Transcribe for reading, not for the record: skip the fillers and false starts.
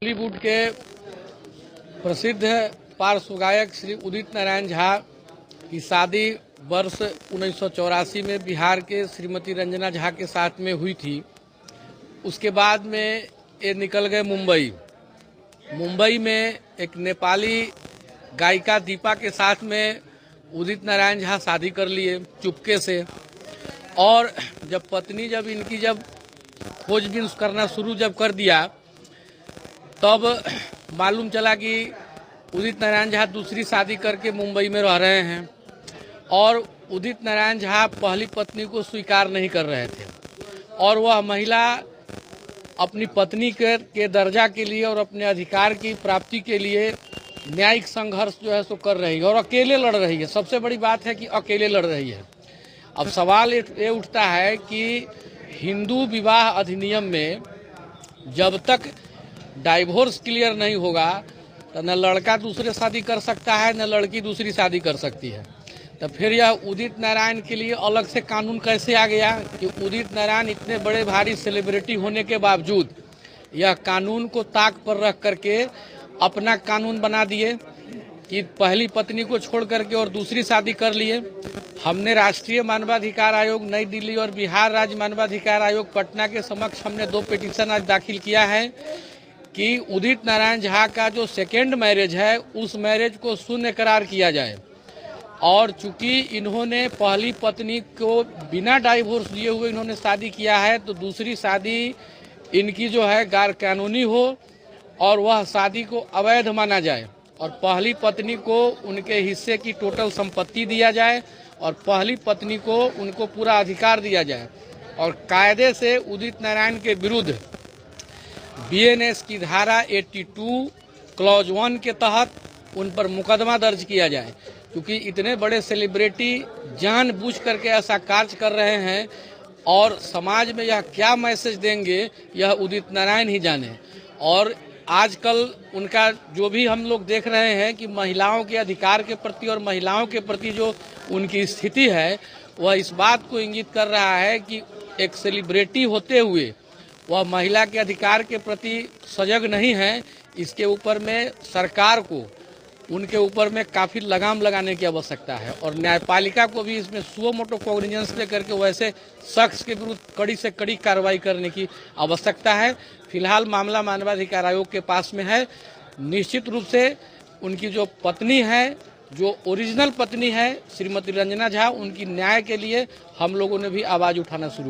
बॉलीवुड के प्रसिद्ध पार्श्व गायक श्री उदित नारायण झा की शादी वर्ष 1984 में बिहार के श्रीमती रंजना झा के साथ में हुई थी। उसके बाद में ये निकल गए मुंबई में एक नेपाली गायिका दीपा के साथ में उदित नारायण झा शादी कर लिए चुपके से। और जब इनकी खोजबीन करना शुरू कर दिया तब मालूम चला कि उदित नारायण झा दूसरी शादी करके मुंबई में रह रहे हैं और उदित नारायण झा पहली पत्नी को स्वीकार नहीं कर रहे थे और वह महिला अपनी पत्नी के दर्जा के लिए और अपने अधिकार की प्राप्ति के लिए न्यायिक संघर्ष सो कर रही है और अकेले लड़ रही है। सबसे बड़ी बात है कि अकेले लड़ रही है। अब सवाल ये उठता है कि हिंदू विवाह अधिनियम में जब तक डाइवोर्स क्लियर नहीं होगा तो न लड़का दूसरे शादी कर सकता है न लड़की दूसरी शादी कर सकती है। तो फिर यह उदित नारायण के लिए अलग से कानून कैसे आ गया कि उदित नारायण इतने बड़े भारी सेलिब्रिटी होने के बावजूद यह कानून को ताक पर रख करके अपना कानून बना दिए कि पहली पत्नी को छोड़ करके और दूसरी शादी कर लिए। हमने राष्ट्रीय मानवाधिकार आयोग नई दिल्ली और बिहार राज्य मानवाधिकार आयोग पटना के समक्ष हमने 2 पिटीशन आज दाखिल किया है कि उदित नारायण झा का जो सेकेंड मैरिज है उस मैरिज को शून्य करार किया जाए। और चूंकि इन्होंने पहली पत्नी को बिना डाइवोर्स दिए हुए इन्होंने शादी किया है तो दूसरी शादी इनकी गैर कानूनी हो और वह शादी को अवैध माना जाए और पहली पत्नी को उनके हिस्से की टोटल संपत्ति दिया जाए और पहली पत्नी को उनको पूरा अधिकार दिया जाए और कायदे से उदित नारायण के विरुद्ध बीएनएस की धारा 82 क्लॉज 1 के तहत उन पर मुकदमा दर्ज किया जाए, क्योंकि इतने बड़े सेलिब्रिटी जानबूझ करके ऐसा कार्य कर रहे हैं और समाज में यह क्या मैसेज देंगे यह उदित नारायण ही जाने। और आजकल उनका जो भी हम लोग देख रहे हैं कि महिलाओं के अधिकार के प्रति और महिलाओं के प्रति जो उनकी स्थिति है वह इस बात को इंगित कर रहा है कि एक सेलिब्रिटी होते हुए वह महिला के अधिकार के प्रति सजग नहीं है। इसके ऊपर में सरकार को उनके ऊपर में काफ़ी लगाम लगाने की आवश्यकता है और न्यायपालिका को भी इसमें सुओ मोटो कॉग्निजेंस लेकर के वैसे शख्स के विरुद्ध कड़ी से कड़ी कार्रवाई करने की आवश्यकता है। फिलहाल मामला मानवाधिकार आयोग के पास में है। निश्चित रूप से उनकी जो पत्नी है, जो ओरिजिनल पत्नी है श्रीमती रंजना झा, उनकी न्याय के लिए हम लोगों ने भी आवाज़ उठाना शुरू